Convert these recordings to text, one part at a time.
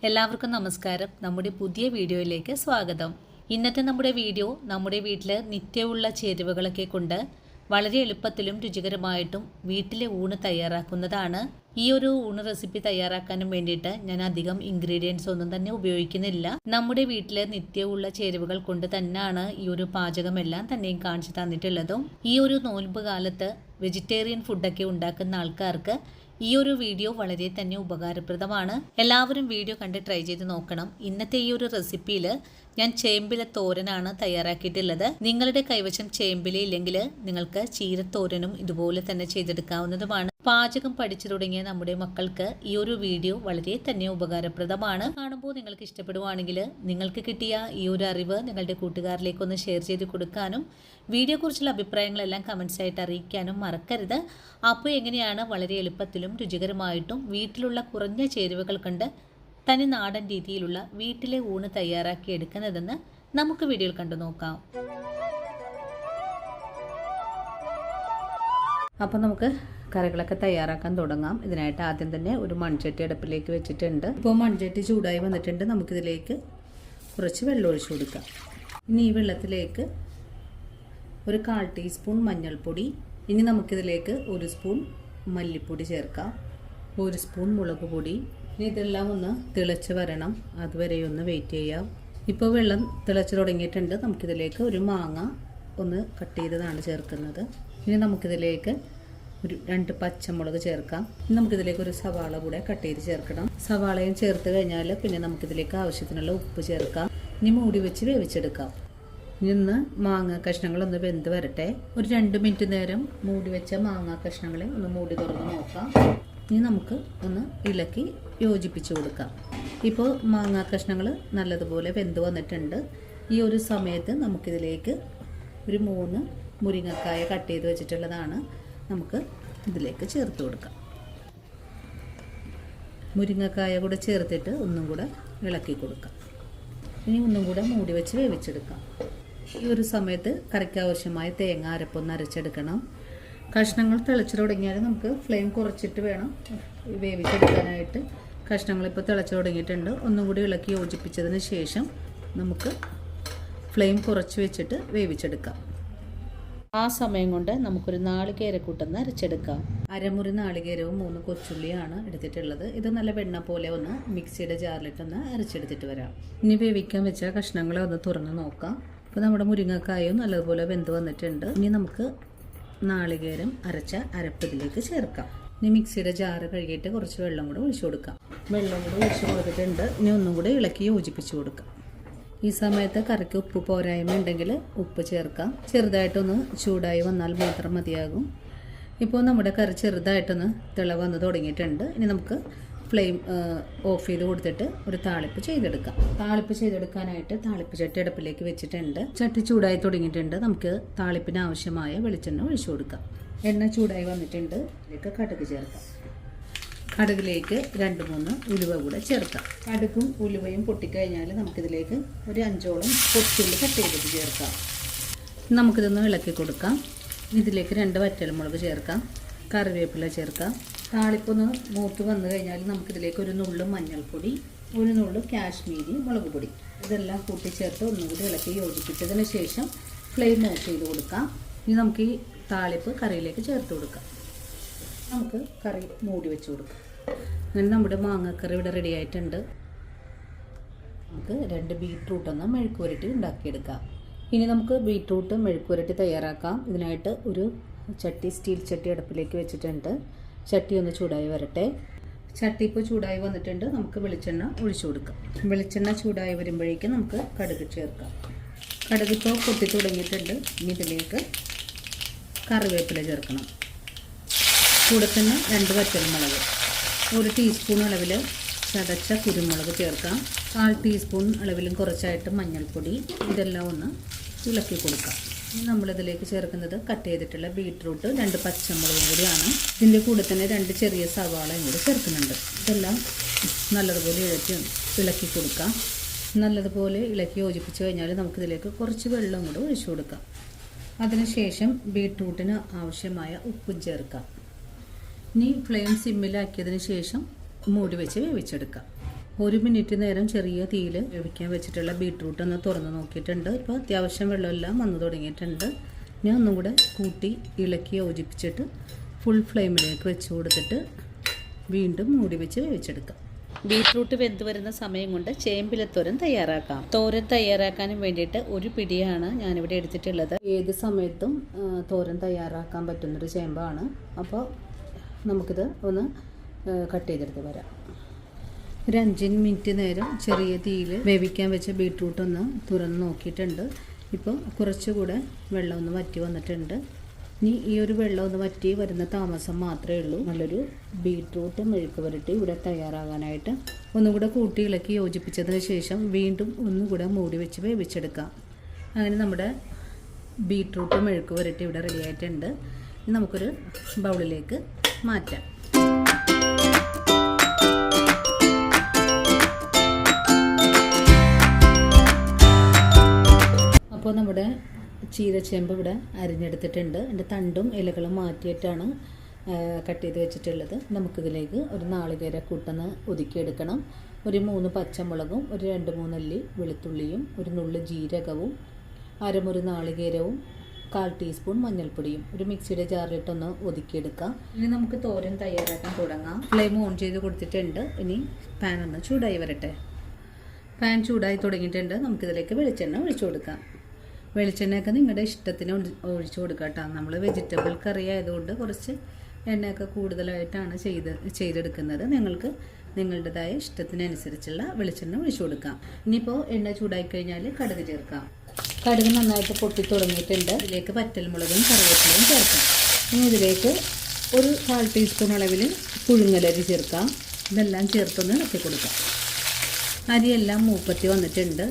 എല്ലാവർക്കും നമസ്കാരം. നമ്മുടെ പുതിയ വീഡിയോയിലേക്ക് സ്വാഗതം. ഇന്നത്തെ നമ്മുടെ വീഡിയോ നമ്മുടെ വീട്ടിൽ നിത്യമുള്ള ചേരുവകളൊക്കെ കൊണ്ട് വളരെ എളുപ്പത്തിലും രുചികരമായിട്ടും വീട്ടിലെ ഊണ് തയ്യാറാക്കുന്നതാണ്. ഈ ഒരു ഊണ് റെസിപ്പി തയ്യാറാക്കാനും വേണ്ടിയിട്ട് ഞാൻ അധികം ഇൻഗ്രീഡിയൻസ് ഒന്നും തന്നെ ഉപയോഗിക്കുന്നില്ല. നമ്മുടെ വീട്ടിലെ നിത്യമുള്ള ചേരുവകൾ കൊണ്ട് തന്നെയാണ് ഈ ഒരു പാചകമെല്ലാം തന്നെയും കാണിച്ചു തന്നിട്ടുള്ളതും. ഈ ഒരു നോൽമ്പ് കാലത്ത് വെജിറ്റേറിയൻ ഫുഡൊക്കെ ഉണ്ടാക്കുന്ന ആൾക്കാർക്ക് ഈ ഒരു വീഡിയോ വളരെ തന്നെ ഉപകാരപ്രദമാണ്. എല്ലാവരും വീഡിയോ കണ്ട് ട്രൈ ചെയ്ത് നോക്കണം. ഇന്നത്തെ ഈ ഒരു റെസിപ്പിയിൽ ഞാൻ ചേമ്പില തോരനാണ് തയ്യാറാക്കിയിട്ടുള്ളത്. നിങ്ങളുടെ കൈവശം ചേമ്പില ഇല്ലെങ്കിൽ നിങ്ങൾക്ക് ചീരത്തോരനും ഇതുപോലെ തന്നെ ചെയ്തെടുക്കാവുന്നതുമാണ്. പാചകം പഠിച്ചു തുടങ്ങിയ നമ്മുടെ മക്കൾക്ക് ഈ ഒരു വീഡിയോ വളരെ തന്നെ ഉപകാരപ്രദമാണ്. കാണുമ്പോൾ നിങ്ങൾക്ക് ഇഷ്ടപ്പെടുവാണെങ്കിൽ നിങ്ങൾക്ക് കിട്ടിയ ഈ ഒരു അറിവ് നിങ്ങളുടെ കൂട്ടുകാരിലേക്ക് ഒന്ന് ഷെയർ ചെയ്ത് കൊടുക്കാനും വീഡിയോയെക്കുറിച്ചുള്ള അഭിപ്രായങ്ങളെല്ലാം കമൻസ് ആയിട്ട് അറിയിക്കാനും മറക്കരുത്. അപ്പോൾ എങ്ങനെയാണ് വളരെ എളുപ്പത്തിലും രുചികരമായിട്ടും വീട്ടിലുള്ള കുറഞ്ഞ ചേരുവകൾ കൊണ്ട് തനി നാടൻ രീതിയിലുള്ള വീട്ടിലെ ഊണ് തയ്യാറാക്കി എടുക്കുന്നതെന്ന് നമുക്ക് വീഡിയോയിൽ കണ്ടു നോക്കാം. അപ്പോൾ നമുക്ക് കറികളൊക്കെ തയ്യാറാക്കാൻ തുടങ്ങാം. ഇതിനായിട്ട് ആദ്യം തന്നെ ഒരു മൺചട്ടി അടുപ്പിലേക്ക് വെച്ചിട്ടുണ്ട്. ഇപ്പോൾ മൺചട്ടി ചൂടായി വന്നിട്ടുണ്ട്. നമുക്കിതിലേക്ക് കുറച്ച് വെള്ളം ഒഴിച്ചു കൊടുക്കാം. ഇനി ഈ വെള്ളത്തിലേക്ക് ഒരു 1/4 ടീസ്പൂൺ മഞ്ഞൾപ്പൊടി, ഇനി നമുക്കിതിലേക്ക് 1 സ്പൂൺ മല്ലിപ്പൊടി ചേർക്കാം, 1 സ്പൂൺ മുളക് പൊടി. ഇനി ഇതെല്ലാം ഒന്ന് തിളച്ച് വരണം, അതുവരെ ഒന്ന് വെയിറ്റ് ചെയ്യാം. ഇപ്പോൾ വെള്ളം തിളച്ച് തുടങ്ങിയിട്ടുണ്ട്. നമുക്കിതിലേക്ക് ഒരു മാങ്ങ ഒന്ന് കട്ട് ചെയ്തതാണ് ചേർക്കുന്നത്. ഇനി നമുക്കിതിലേക്ക് ഒരു 2 പച്ചമുളക് ചേർക്കാം. നമുക്കിതിലേക്ക് ഒരു സവാള കൂടെ കട്ട് ചെയ്ത് ചേർക്കണം. സവാളയും ചേർത്ത് കഴിഞ്ഞാൽ പിന്നെ നമുക്കിതിലേക്ക് ആവശ്യത്തിനുള്ള ഉപ്പ് ചേർക്കാം. ഇനി മൂടി വെച്ച് വേവിച്ചെടുക്കാം. ഇന്ന് മാങ്ങ കഷ്ണങ്ങളൊന്ന് വെന്ത് വരട്ടെ. ഒരു 2 മിനിറ്റ് നേരം മൂടി വെച്ച മാങ്ങ കഷ്ണങ്ങളെ ഒന്ന് മൂടി തുറന്ന് നോക്കാം. ഇനി നമുക്ക് ഒന്ന് ഇളക്കി യോജിപ്പിച്ച് കൊടുക്കാം. ഇപ്പോൾ മാങ്ങ കഷ്ണങ്ങൾ നല്ലതുപോലെ വെന്ത് വന്നിട്ടുണ്ട്. ഈ ഒരു സമയത്ത് നമുക്കിതിലേക്ക് ഒരു 3 മുരിങ്ങക്കായ കട്ട് ചെയ്ത് വെച്ചിട്ടുള്ളതാണ് നമുക്ക് ഇതിലേക്ക് ചേർത്ത് കൊടുക്കാം. മുരിങ്ങക്കായ കൂടെ ചേർത്തിട്ട് ഒന്നും കൂടെ ഇളക്കി കൊടുക്കാം. ഇനി ഒന്നും കൂടെ മൂടി വെച്ച് വേവിച്ചെടുക്കാം. ഈ ഒരു സമയത്ത് കറിക്ക് ആവശ്യമായ തേങ്ങ അരപ്പൊന്ന് അരച്ചെടുക്കണം. കഷ്ണങ്ങൾ തിളച്ചു തുടങ്ങിയാൽ നമുക്ക് ഫ്ലെയിം കുറച്ചിട്ട് വേണം വേവിച്ചെടുക്കാനായിട്ട്. കഷ്ണങ്ങളിപ്പോൾ തിളച്ചു തുടങ്ങിയിട്ടുണ്ട്. ഒന്നും കൂടി ഇളക്കി യോജിപ്പിച്ചതിന് ശേഷം നമുക്ക് ഫ്ലെയിം കുറച്ച് വെച്ചിട്ട് വേവിച്ചെടുക്കാം. ആ സമയം കൊണ്ട് നമുക്കൊരു നാളികേരക്കൂട്ടൊന്ന് അരച്ചെടുക്കാം. അരമുറി നാളികേരവും 3 കൊച്ചുള്ളിയാണ് എടുത്തിട്ടുള്ളത്. ഇത് നല്ല വെണ്ണ പോലെ ഒന്ന് മിക്സിയുടെ ജാറിലിട്ടൊന്ന് അരച്ചെടുത്തിട്ട് വരാം. ഇനി വേവിക്കാൻ വെച്ച കഷ്ണങ്ങളെ ഒന്ന് തുറന്ന് നോക്കാം. ഇപ്പോൾ നമ്മുടെ മുരിങ്ങക്കായും നല്ലതുപോലെ വെന്ത് വന്നിട്ടുണ്ട്. ഇനി നമുക്ക് നാളികേരം അരച്ച അരപ്പ് ഇതിലേക്ക് ചേർക്കാം. ഇനി മിക്സിയുടെ ജാറ് കഴുകിയിട്ട് കുറച്ച് വെള്ളം കൂടെ ഒഴിച്ചു കൊടുക്കാം. വെള്ളം കൂടെ ഒഴിച്ചു കൊടുത്തിട്ടുണ്ട്. ഇനി ഒന്നും കൂടെ ഇളക്കി യോജിപ്പിച്ച് കൊടുക്കാം. ഈ സമയത്ത് കറിക്ക് ഉപ്പ് പോരായ്മ ഉണ്ടെങ്കിൽ ഉപ്പ് ചേർക്കാം. ചെറുതായിട്ടൊന്ന് ചൂടായി വന്നാൽ മാത്രം മതിയാകും. ഇപ്പോൾ നമ്മുടെ കറി ചെറുതായിട്ടൊന്ന് തിള വന്ന് തുടങ്ങിയിട്ടുണ്ട്. ഇനി നമുക്ക് ഫ്ലെയിം ഓഫ് ചെയ്ത് കൊടുത്തിട്ട് ഒരു താളിപ്പ് ചെയ്തെടുക്കാം. താളിപ്പ് ചെയ്തെടുക്കാനായിട്ട് താളിപ്പ് ചട്ടി അടുപ്പിലേക്ക് വെച്ചിട്ടുണ്ട്. ചട്ടി ചൂടായി തുടങ്ങിയിട്ടുണ്ട്. നമുക്ക് താളിപ്പിന് ആവശ്യമായ വെളിച്ചെണ്ണ ഒഴിച്ചു കൊടുക്കാം. എണ്ണ ചൂടായി വന്നിട്ടുണ്ട്. ഇതിലേക്ക് കടുക് ചേർക്കാം. കടുകിലേക്ക് 2-3 ഉലുവ കൂടെ ചേർക്കാം. കടുകും ഉലുവയും പൊട്ടിക്കഴിഞ്ഞാൽ നമുക്കിതിലേക്ക് ഒരു 5ഓളം കൊച്ചുള്ളി കട്ട് ചെയ്തിട്ട് ചേർക്കാം. നമുക്കിതൊന്ന് ഇളക്കി കൊടുക്കാം. ഇതിലേക്ക് 2 വറ്റൽമുളക് ചേർക്കാം. കറിവേപ്പില ചേർക്കാം. താളിപ്പൊന്ന് മൂത്ത് വന്നു കഴിഞ്ഞാൽ നമുക്കിതിലേക്ക് ഒരു നുള്ളു മഞ്ഞൾപ്പൊടി, ഒരു നുള്ളു കാശ്മീരി മുളക് പൊടി ഇതെല്ലാം കൂട്ടിച്ചേർത്ത് ഒന്നുകൂടി ഇളക്കി യോജിപ്പിച്ചതിന് ശേഷം ഫ്ലെയിം ഓഫ് ചെയ്ത് കൊടുക്കാം. ഇനി നമുക്ക് ഈ താളിപ്പ് കറിയിലേക്ക് ചേർത്ത് കൊടുക്കാം. നമുക്ക് കറി മൂടി വെച്ച് കൊടുക്കാം. അങ്ങനെ നമ്മുടെ മാങ്ങക്കറി ഇവിടെ റെഡി ആയിട്ടുണ്ട്. നമുക്ക് 2 ബീറ്റ്റൂട്ടൊന്ന് മെഴുക്കുവരട്ടി ഉണ്ടാക്കിയെടുക്കാം. ഇനി നമുക്ക് ബീറ്റ്റൂട്ട് മെഴുക്കുവരട്ടി തയ്യാറാക്കാം. ഇതിനായിട്ട് ഒരു സ്റ്റീൽ ചട്ടി അടുപ്പിലേക്ക് വെച്ചിട്ടുണ്ട്. ചട്ടി ഒന്ന് ചൂടായി വരട്ടെ. ചട്ടി ഇപ്പോൾ ചൂടായി വന്നിട്ടുണ്ട്. നമുക്ക് വെളിച്ചെണ്ണ ഒഴിച്ചു കൊടുക്കാം. വെളിച്ചെണ്ണ ചൂടായി വരുമ്പോഴേക്കും നമുക്ക് കടുക് ചേർക്കാം. കടുക് ഇപ്പോൾ പൊട്ടി തുടങ്ങിയിട്ടുണ്ട്. ഇനി ഇതിലേക്ക് കറിവേപ്പില ചേർക്കണം. കൂടെ തന്നെ 2 വറ്റൽമുളക്, 1 ടീസ്പൂൺ അളവിൽ ചതച്ച കുരുമുളക് ചേർക്കാം. 1/4 ടീസ്പൂൺ അളവിലും കുറച്ചായിട്ട് മഞ്ഞൾപ്പൊടി. ഇതെല്ലാം ഒന്ന് ഇളക്കി കൊടുക്കാം. ഇനി നമ്മളിതിലേക്ക് ചേർക്കുന്നത് കട്ട് ചെയ്തിട്ടുള്ള ബീറ്റ്റൂട്ട് 2 പച്ചമുളകും കൂടിയാണ്. ഇതിൻ്റെ കൂടെ തന്നെ 2 ചെറിയ സവാളയും കൂടി ചേർക്കുന്നുണ്ട്. ഇതെല്ലാം നല്ലതുപോലെ ഇളക്കി കൊടുക്കാം. നല്ലതുപോലെ ഇളക്കി യോജിപ്പിച്ച് കഴിഞ്ഞാൽ നമുക്കിതിലേക്ക് കുറച്ച് വെള്ളം കൂടെ ഒഴിച്ചു കൊടുക്കാം. അതിനുശേഷം ബീറ്റ്റൂട്ടിന് ആവശ്യമായ ഉപ്പും ചേർക്കാം. ഇനി ഫ്ലെയിം സിമ്മിലാക്കിയതിന് ശേഷം മൂടി വെച്ച് വേവിച്ചെടുക്കാം. 1 മിനിറ്റ് നേരം ചെറിയ തീയിൽ വേവിക്കാൻ വെച്ചിട്ടുള്ള ബീട്രൂട്ട് ഒന്ന് തുറന്ന് നോക്കിയിട്ടുണ്ട്. ഇപ്പോൾ അത്യാവശ്യം വെള്ളമെല്ലാം വന്നു തുടങ്ങിയിട്ടുണ്ട്. ഞാൻ ഒന്നും കൂടെ കൂട്ടി ഇളക്കി യോജിപ്പിച്ചിട്ട് ഫുൾ ഫ്ലെയിമിലേക്ക് വെച്ച് കൊടുത്തിട്ട് വീണ്ടും മൂടി വെച്ച് വേവിച്ചെടുക്കാം. ബീട്രൂട്ട് വെന്ത് വരുന്ന സമയം കൊണ്ട് ചേമ്പിലെ തോരൻ തയ്യാറാക്കാം. തോരൻ തയ്യാറാക്കാനും വേണ്ടിയിട്ട് ഒരു പിടിയാണ് ഞാനിവിടെ എടുത്തിട്ടുള്ളത്. ഏത് സമയത്തും തോരൻ തയ്യാറാക്കാൻ പറ്റുന്നൊരു ചേമ്പാണ്. അപ്പോൾ നമുക്കിത് ഒന്ന് കട്ട് ചെയ്തെടുത്ത് വരാം. ഒരു 5 മിനിറ്റ് നേരം ചെറിയ തീയിൽ വേവിക്കാൻ വെച്ച ബീട്രൂട്ട് ഒന്ന് തുറന്ന് നോക്കിയിട്ടുണ്ട്. ഇപ്പോൾ കുറച്ചുകൂടെ വെള്ളം ഒന്ന് വറ്റി വന്നിട്ടുണ്ട്. ഇനി ഈ ഒരു വെള്ളം ഒന്ന് വറ്റി വരുന്ന താമസം മാത്രമേ ഉള്ളൂ. നല്ലൊരു ബീട്രൂട്ട് മെഴുക്ക് പുരട്ടി ഇവിടെ തയ്യാറാകാനായിട്ട്. ഒന്നുകൂടെ കൂട്ടി ഇളക്കി യോജിപ്പിച്ചതിന് ശേഷം വീണ്ടും ഒന്നുകൂടെ മൂടി വെച്ച് വേവിച്ചെടുക്കാം. അങ്ങനെ നമ്മുടെ ബീട്രൂട്ട് മെഴുക്ക് പുരട്ടി ഇവിടെ റെഡി ആയിട്ടുണ്ട്. ഇനി നമുക്കൊരു ബൗളിലേക്ക് മാറ്റാം. അപ്പോൾ നമ്മുടെ ചീരച്ചേമ്പ് ഇവിടെ അരിഞ്ഞെടുത്തിട്ടുണ്ട്. എൻ്റെ തണ്ടും ഇലകളും മാറ്റിയിട്ടാണ് കട്ട് ചെയ്ത് വെച്ചിട്ടുള്ളത്. നമുക്കിതിലേക്ക് ഒരു നാളികേര കൂട്ടൊന്ന് ഒതുക്കിയെടുക്കണം. ഒരു 3 പച്ചമുളകും ഒരു 2-3 അല്ലി വെളുത്തുള്ളിയും ഒരു നുള്ളു ജീരകവും അരമുറി നാളികേരവും 1/4 ടീസ്പൂൺ മഞ്ഞൾപ്പൊടിയും ഒരു മിക്സിയുടെ ജാറിലിട്ടൊന്ന് ഒതുക്കിയെടുക്കാം. ഇനി നമുക്ക് തോരൻ തയ്യാറാക്കാൻ തുടങ്ങാം. ഫ്ലെയിം ഓൺ ചെയ്ത് കൊടുത്തിട്ടുണ്ട്. ഇനി പാൻ ഒന്ന് ചൂടായി വരട്ടെ. പാൻ ചൂടായി തുടങ്ങിയിട്ടുണ്ട്. നമുക്കിതിലേക്ക് വെളിച്ചെണ്ണ ഒഴിച്ചു കൊടുക്കാം. വെളിച്ചെണ്ണയൊക്കെ നിങ്ങളുടെ ഇഷ്ടത്തിന് ഒഴിച്ചു കൊടുക്കുക കേട്ടോ. നമ്മൾ വെജിറ്റബിൾ കറി ആയതുകൊണ്ട് കുറച്ച് എണ്ണയൊക്കെ കൂടുതലായിട്ടാണ് ചെയ്തെടുക്കുന്നത്. നിങ്ങൾക്ക് നിങ്ങളുടേതായ ഇഷ്ടത്തിനനുസരിച്ചുള്ള വെളിച്ചെണ്ണ ഒഴിച്ചു കൊടുക്കാം. ഇനിയിപ്പോൾ എണ്ണ ചൂടായി കഴിഞ്ഞാൽ കടുക് ചേർക്കാം. കടുക് നന്നായിട്ട് പൊട്ടി തുടങ്ങിയിട്ടുണ്ട്. ഇതിലേക്ക് വറ്റൽമുളകും കറിവേപ്പിലയും ചേർക്കാം. ഇനി ഇതിലേക്ക് ഒരു 1/4 ടീസ്പൂൺ അളവിൽ പുഴുങ്ങലരി ചേർക്കാം. ഇതെല്ലാം ചേർത്തൊന്ന് ഇളക്കി കൊടുക്കാം. അരിയെല്ലാം മൂപ്പത്തി വന്നിട്ടുണ്ട്.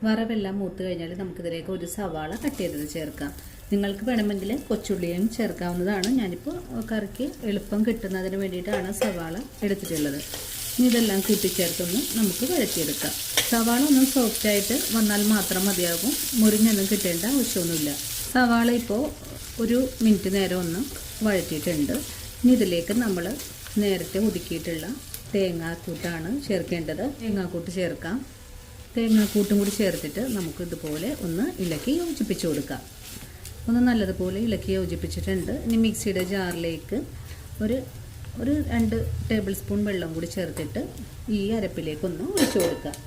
വറവെല്ലാം മൂത്ത് കഴിഞ്ഞാൽ നമുക്കിതിലേക്ക് ഒരു സവാള കട്ട് ചെയ്തത് ചേർക്കാം. നിങ്ങൾക്ക് വേണമെങ്കിൽ കൊച്ചുള്ളിയും ചേർക്കാവുന്നതാണ്. ഞാനിപ്പോൾ കറിക്ക് എളുപ്പം കിട്ടുന്നതിന് വേണ്ടിയിട്ടാണ് സവാള എടുത്തിട്ടുള്ളത്. ഇനി ഇതെല്ലാം കൂട്ടിച്ചേർത്തൊന്ന് നമുക്ക് വഴറ്റിയെടുക്കാം. സവാള ഒന്ന് സോഫ്റ്റായിട്ട് വന്നാൽ മാത്രം മതിയാകും. മുറിഞ്ഞൊന്നും കിട്ടേണ്ട ആവശ്യമൊന്നുമില്ല. സവാള ഇപ്പോൾ 1 മിനിറ്റ് നേരം ഒന്ന് വഴറ്റിയിട്ടുണ്ട്. ഇനി ഇതിലേക്ക് നമ്മൾ നേരത്തെ ഒതുക്കിയിട്ടുള്ള തേങ്ങാക്കൂട്ടാണ് ചേർക്കേണ്ടത്. തേങ്ങാക്കൂട്ട് ചേർക്കാം. തേങ്ങാക്കൂട്ടും കൂടി ചേർത്തിട്ട് നമുക്ക് ഇതുപോലെ ഒന്ന് ഇളക്കി യോജിപ്പിച്ച് കൊടുക്കാം. ഒന്ന് നല്ലതുപോലെ ഇളക്കി യോജിപ്പിച്ചിട്ടുണ്ട്. ഇനി മിക്സിയുടെ ജാറിലേക്ക് ഒരു 2 ടേബിൾ സ്പൂൺ വെള്ളം കൂടി ചേർത്തിട്ട് ഈ അരപ്പിലേക്കൊന്ന് ഒഴിച്ചു കൊടുക്കാം.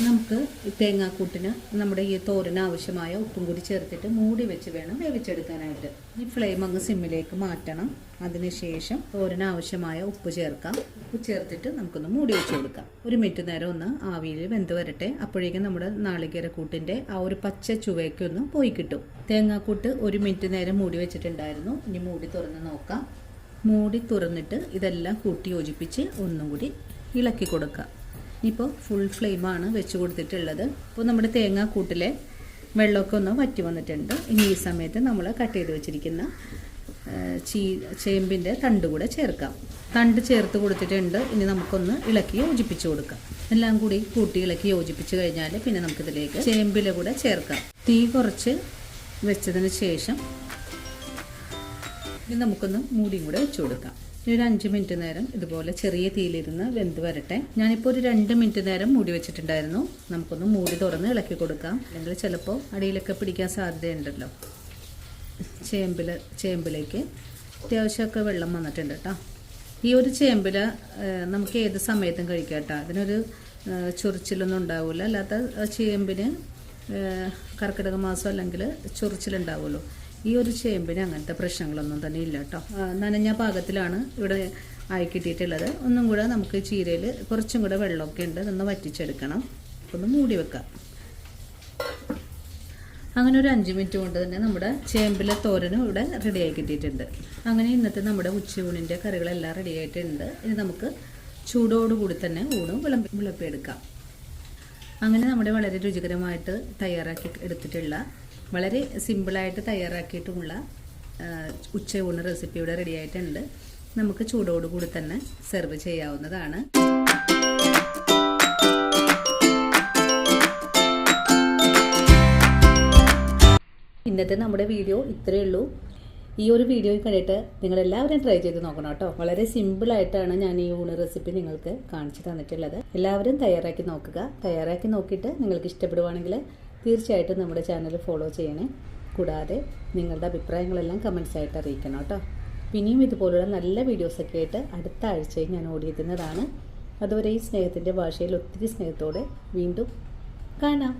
നമുക്ക് തേങ്ങാക്കൂട്ടിന് നമ്മുടെ ഈ തോരന് ആവശ്യമായ ഉപ്പും കൂടി ചേർത്തിട്ട് മൂടി വെച്ച് വേണം വേവിച്ചെടുക്കാനായിട്ട്. ഈ ഫ്ലെയിം അങ്ങ് സിമ്മിലേക്ക് മാറ്റണം. അതിനുശേഷം തോരന് ആവശ്യമായ ഉപ്പ് ചേർക്കാം. ഉപ്പ് ചേർത്തിട്ട് നമുക്കൊന്ന് മൂടി വെച്ച് കൊടുക്കാം. 1 മിനിറ്റ് നേരം ഒന്ന് ആവിയിൽ വെന്ത് വരട്ടെ. അപ്പോഴേക്കും നമ്മുടെ നാളികേരക്കൂട്ടിൻ്റെ ആ ഒരു പച്ച ചുവയ്ക്കൊന്ന് പോയി കിട്ടും. തേങ്ങാക്കൂട്ട് 1 മിനിറ്റ് നേരം മൂടി വെച്ചിട്ടുണ്ടായിരുന്നു. ഇനി മൂടി തുറന്ന് നോക്കാം. മൂടി തുറന്നിട്ട് ഇതെല്ലാം കൂട്ടി യോജിപ്പിച്ച് ഒന്നും കൂടി ഇളക്കി കൊടുക്കാം. ഇപ്പോൾ ഫുൾ ഫ്ലെയിമാണ് വെച്ച് കൊടുത്തിട്ടുള്ളത്. ഇപ്പോൾ നമ്മുടെ തേങ്ങാക്കൂട്ടിലെ വെള്ളമൊക്കെ ഒന്ന് വറ്റി വന്നിട്ടുണ്ട്. ഇനി ഈ സമയത്ത് നമ്മൾ കട്ട് ചെയ്ത് വെച്ചിരിക്കുന്ന ചേമ്പിൻ്റെ തണ്ട് കൂടെ ചേർക്കാം. തണ്ട് ചേർത്ത് കൊടുത്തിട്ടുണ്ട്. ഇനി നമുക്കൊന്ന് ഇളക്കി യോജിപ്പിച്ച് കൊടുക്കാം. എല്ലാം കൂടി കൂട്ടി ഇളക്കി യോജിപ്പിച്ച് കഴിഞ്ഞാൽ പിന്നെ നമുക്കിതിലേക്ക് ചേമ്പില കൂടെ ചേർക്കാം. തീ കുറച്ച് വെച്ചതിന് ശേഷം ഇനി നമുക്കൊന്ന് മൂടിയും കൂടെ വെച്ച് കൊടുക്കാം. ഒരു 5 മിനിറ്റ് നേരം ഇതുപോലെ ചെറിയ തീയിലിരുന്ന് വെന്ത് വരട്ടെ. ഞാനിപ്പോൾ ഒരു 2 മിനിറ്റ് നേരം മൂടി വെച്ചിട്ടുണ്ടായിരുന്നു. നമുക്കൊന്ന് മൂടി തുറന്ന് ഇളക്കി കൊടുക്കാം. അല്ലെങ്കിൽ ചിലപ്പോൾ അടിയിലൊക്കെ പിടിക്കാൻ സാധ്യതയുണ്ടല്ലോ. ചേമ്പിലേക്ക് അത്യാവശ്യമൊക്കെ വെള്ളം വന്നിട്ടുണ്ട് കേട്ടോ. ഈ ഒരു ചേമ്പില നമുക്ക് ഏത് സമയത്തും കഴിക്കാം കേട്ടോ. അതിനൊരു ചൊറിച്ചിലൊന്നും ഉണ്ടാവില്ല. അല്ലാത്ത ചേമ്പിന് കർക്കിടക മാസം അല്ലെങ്കിൽ ചൊറിച്ചിലുണ്ടാവുമല്ലോ. ഈ ഒരു ചേമ്പിന് അങ്ങനത്തെ പ്രശ്നങ്ങളൊന്നും തന്നെ ഇല്ല കേട്ടോ. നനഞ്ഞ പാകത്തിലാണ് ഇവിടെ ആയി കിട്ടിയിട്ടുള്ളത്. ഒന്നും കൂടെ നമുക്ക് ചീരയിൽ കുറച്ചും കൂടെ വെള്ളമൊക്കെ ഉണ്ട്. ഇതൊന്ന് വറ്റിച്ചെടുക്കണം. ഒന്ന് മൂടി വെക്കാം. അങ്ങനെ ഒരു 5 മിനിറ്റ് കൊണ്ട് തന്നെ നമ്മുടെ ചേമ്പിലെ തോരനും ഇവിടെ റെഡിയായി കിട്ടിയിട്ടുണ്ട്. അങ്ങനെ ഇന്നത്തെ നമ്മുടെ ഉച്ചയൂണിൻ്റെ കറികളെല്ലാം റെഡി ആയിട്ടുണ്ട്. ഇനി നമുക്ക് ചൂടോടുകൂടി തന്നെ ഊണും വിളമ്പിയെടുക്കാം. അങ്ങനെ നമ്മുടെ വളരെ രുചികരമായിട്ട് തയ്യാറാക്കി എടുത്തിട്ടുള്ള വളരെ സിമ്പിളായിട്ട് തയ്യാറാക്കിയിട്ടുമുള്ള ഉച്ചയൂണ് റെസിപ്പി ഇവിടെ റെഡി ആയിട്ടുണ്ട്. നമുക്ക് ചൂടോടുകൂടി തന്നെ സെർവ് ചെയ്യാവുന്നതാണ്. ഇന്നത്തെ നമ്മുടെ വീഡിയോ ഇത്രയേ ഉള്ളൂ. ഈ ഒരു വീഡിയോ കണ്ടിട്ട് നിങ്ങളെല്ലാവരും ട്രൈ ചെയ്ത് നോക്കണം കേട്ടോ. വളരെ സിമ്പിളായിട്ടാണ് ഞാൻ ഈ ഊണ് റെസിപ്പി നിങ്ങൾക്ക് കാണിച്ചു തന്നിട്ടുള്ളത്. എല്ലാവരും തയ്യാറാക്കി നോക്കുക. തയ്യാറാക്കി നോക്കിയിട്ട് നിങ്ങൾക്ക് ഇഷ്ടപ്പെടുവാണെങ്കിൽ തീർച്ചയായിട്ടും നമ്മുടെ ചാനൽ ഫോളോ ചെയ്യണേ. കൂടാതെ നിങ്ങളുടെ അഭിപ്രായങ്ങളെല്ലാം കമൻസ് ആയിട്ട് അറിയിക്കണം കേട്ടോ. പിന്നെയും ഇതുപോലുള്ള നല്ല വീഡിയോസൊക്കെ ആയിട്ട് അടുത്ത ആഴ്ചയും ഞാൻ ഓടിയെത്തുന്നതാണ്. അതുവരെ ഈ സ്നേഹത്തിൻ്റെ ഭാഷയിൽ ഒത്തിരി സ്നേഹത്തോടെ വീണ്ടും കാണാം.